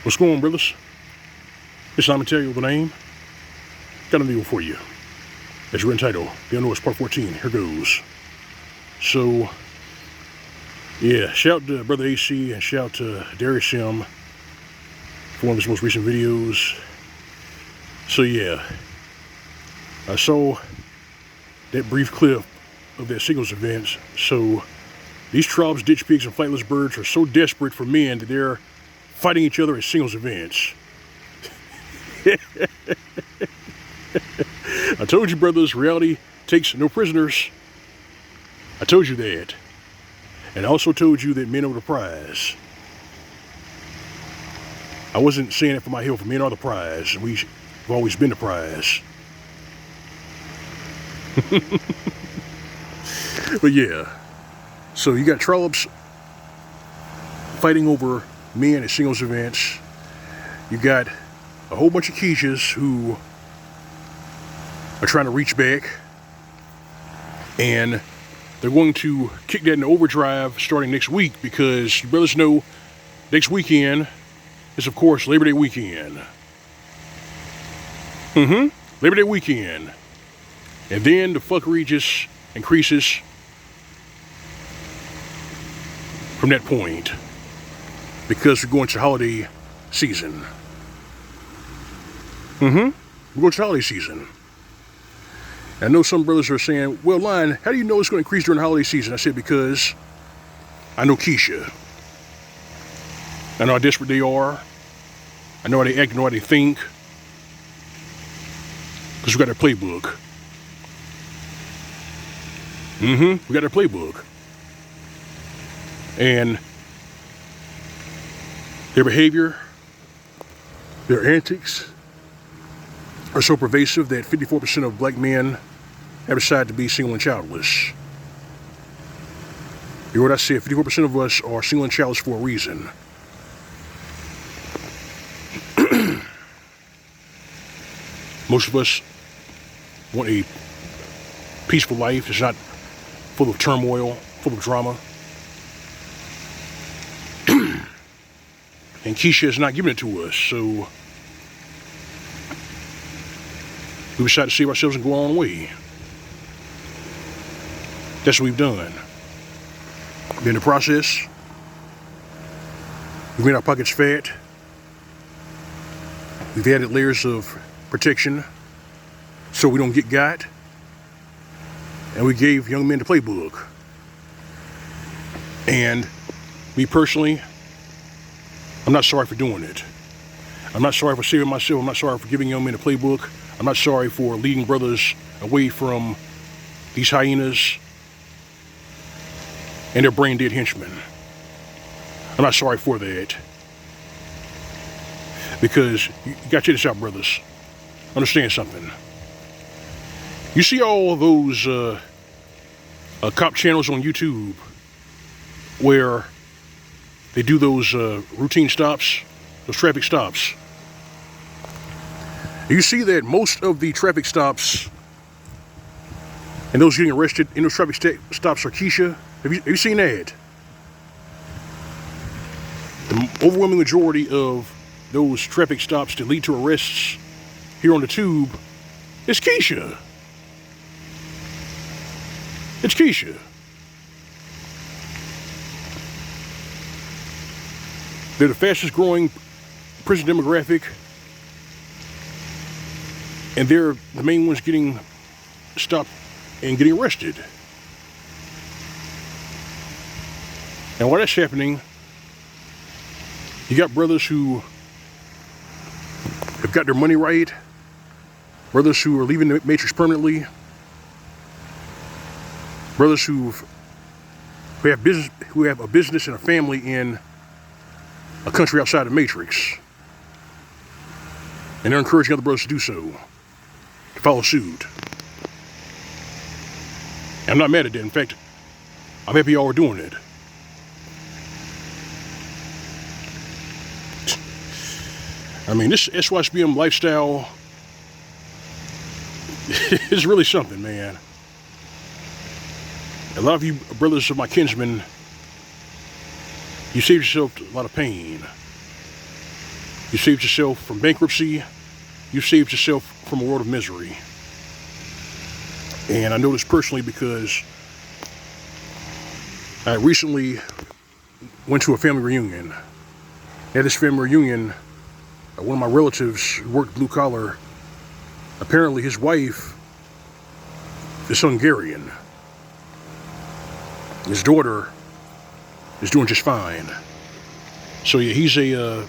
What's going on, brothers? It's Simon Tell you the name. Got a video for you. As written title, The Unknown Part 14. Here goes. So, yeah, shout to Brother AC and shout to Darius Sim for one of his most recent videos. So yeah, I saw that brief clip of that singles event. So these tribes, ditch pigs, and flightless birds are so desperate for men that they're fighting each other at singles events. I told you, brothers, reality takes no prisoners. I told you that. And I also told you that men are the prize. I wasn't saying it for my heel, for men are the prize. We've always been the prize. But yeah, so you got trollops fighting over men at singles events. You got a whole bunch of Keishas who are trying to reach back, and they're going to kick that into overdrive starting next week, because you brothers know next weekend is, of course, Labor Day weekend. Labor Day weekend. And then the fuckery just increases from that point, because we're going to holiday season. We're going to holiday season. I know some brothers are saying, well, Lion, how do you know it's going to increase during the holiday season? I said, because I know Keisha. I know how desperate they are. I know how they act, I know how they think. Because we got their playbook. We got their playbook. And their behavior, their antics are so pervasive that 54% of black men have decided to be single and childless. You know what I said? 54% of us are single and childless for a reason. Most of us want a peaceful life. It's not full of turmoil, full of drama. And Keisha is not giving it to us, so we decided to save ourselves and go our own way. That's what we've done. In the process, we've made our pockets fat. We've added layers of protection so we don't get got. And we gave young men the playbook. And me personally, I'm not sorry for doing it. I'm not sorry for saving myself. I'm not sorry for giving young men the playbook. I'm not sorry for leading brothers away from these hyenas and their brain dead henchmen. I'm not sorry for that. Because you gotta check this out, brothers. Understand something. You see all those cop channels on YouTube where they do those routine stops, those traffic stops. You see that most of the traffic stops and those getting arrested in those traffic stops are Keisha. Have you seen that? The overwhelming majority of those traffic stops that lead to arrests here on the tube is Keisha. It's Keisha. They're the fastest growing prison demographic, and they're the main ones getting stopped and getting arrested. And while that's happening, you got brothers who have got their money right, brothers who are leaving the matrix permanently, brothers who have a business and a family in a country outside the matrix, and they're encouraging other brothers to do so, to follow suit. And I'm not mad at that. In fact, I'm happy y'all are doing it. I mean, this SYSBM lifestyle is really something, man. A lot of you brothers of my kinsmen, you saved yourself a lot of pain. You saved yourself from bankruptcy. You saved yourself from a world of misery. And I know this personally because I recently went to a family reunion. At this family reunion, one of my relatives who worked blue collar, apparently his wife is Hungarian. His daughter is doing just fine. So yeah, he's a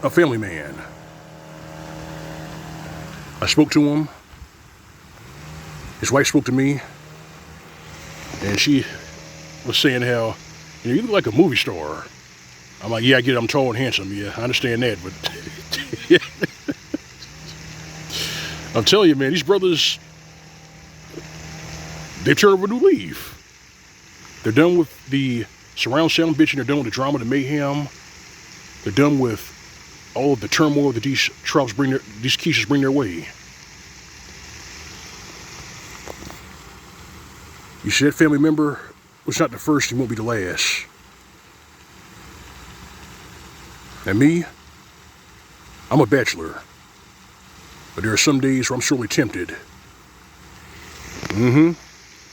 family man. I spoke to him. His wife spoke to me, and she was saying how, you look like a movie star. I'm like, yeah, I get it. I'm tall and handsome. Yeah, I understand that, but I'm telling you, man, these brothers, they've turned over a new leaf. They're done with the surround sound bitching. They're done with the drama, the mayhem. They're done with all of the turmoil that these troubles these Keishas bring their way. You see, that family member was not the first, he won't be the last. And me, I'm a bachelor. But there are some days where I'm sorely tempted. There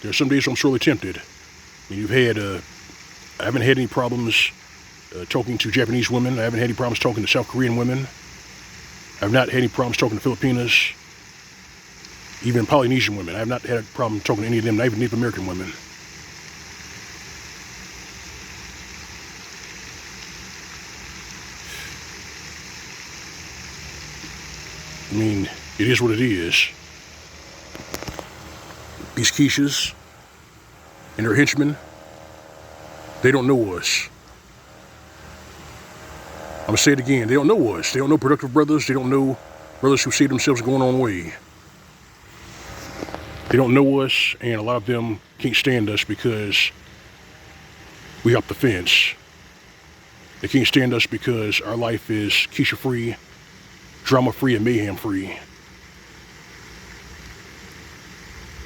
are some days where I'm sorely tempted. And I haven't had any problems talking to Japanese women. I haven't had any problems talking to South Korean women. I've not had any problems talking to Filipinas. Even Polynesian women. I have not had a problem talking to any of them, not even Native American women. I mean, it is what it is. These Keishas and their henchmen, they don't know us. I'm going to say it again. They don't know us. They don't know productive brothers. They don't know brothers who see themselves going on way. They don't know us, and a lot of them can't stand us because we hop the fence. They can't stand us because our life is Keisha-free, drama-free, and mayhem-free.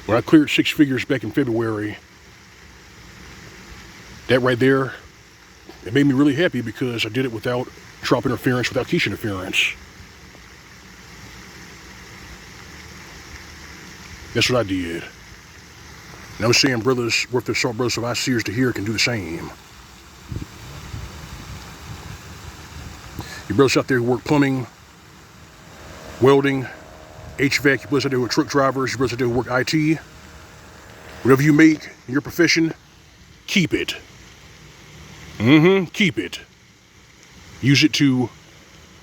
When I cleared 6 figures back in February, that right there, it made me really happy because I did it without Trump interference, without Keisha interference. That's what I did. And I was saying brothers worth their salt, brothers of our seers to hear can do the same. You brothers out there who work plumbing, welding, HVAC, you brothers out there who are truck drivers, you brothers out there who work IT, whatever you make in your profession, keep it. Keep it. Use it to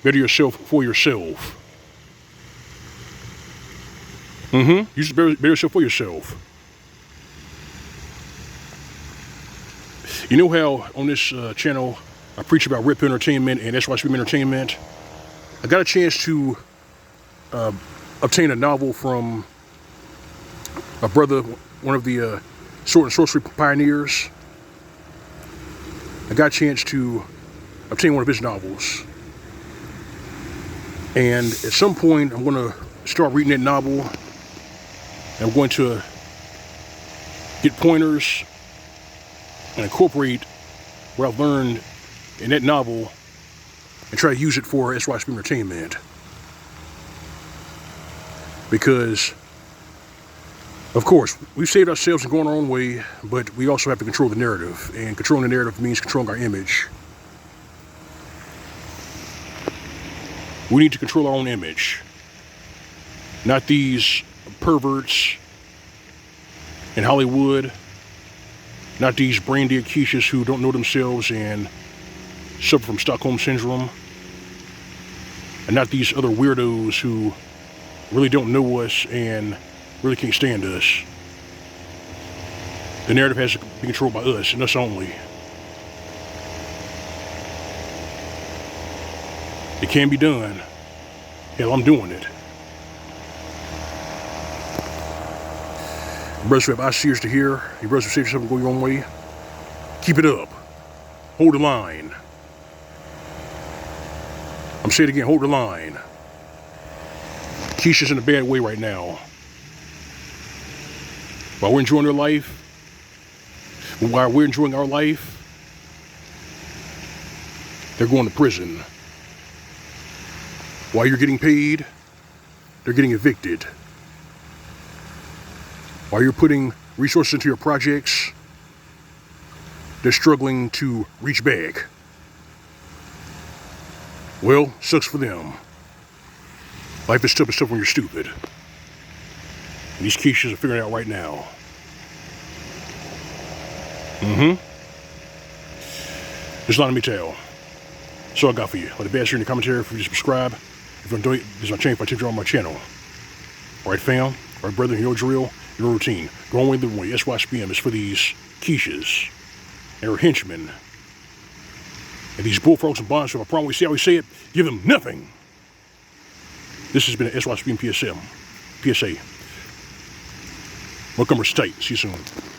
better yourself for yourself. Use it to better yourself for yourself. You know how on this channel I preach about Rip Entertainment and SYSBM Entertainment? I got a chance to obtain a novel from a brother, one of the sword and sorcery pioneers. I got a chance to obtain one of his novels. And at some point, I'm going to start reading that novel. And I'm going to get pointers and incorporate what I've learned in that novel and try to use it for SYSBM Entertainment. Because, of course, we've saved ourselves and going our own way, but we also have to control the narrative. And controlling the narrative means controlling our image. We need to control our own image. Not these perverts in Hollywood. Not these brain-dead Keishas who don't know themselves and suffer from Stockholm Syndrome. And not these other weirdos who really don't know us and really can't stand us. The narrative has to be controlled by us and us only. It can be done. Hell, I'm doing it. Brothers who have eyes seers to hear, you brothers who save yourself and go your own way, keep it up. Hold the line. I'm saying it again, hold the line. Keisha's in a bad way right now. While we're enjoying their life, while we're enjoying our life, they're going to prison. While you're getting paid, they're getting evicted. While you're putting resources into your projects, they're struggling to reach back. Well, sucks for them. Life is tough when you're stupid. And these Keishas are figuring it out right now. There's a lot of me tell. That's all I got for you. Let the best here in the commentary if you subscribe. If you enjoy it, this is my channel if I tip you on my channel. Alright fam, alright brother, you know the drill, your routine. Go on with the way. SYSBM is for these Keishas and their henchmen. And these bullfrogs and bonds, so I promise we see how we say it, give them nothing. This has been an SYSBM PSA. Montgomery State. See you soon.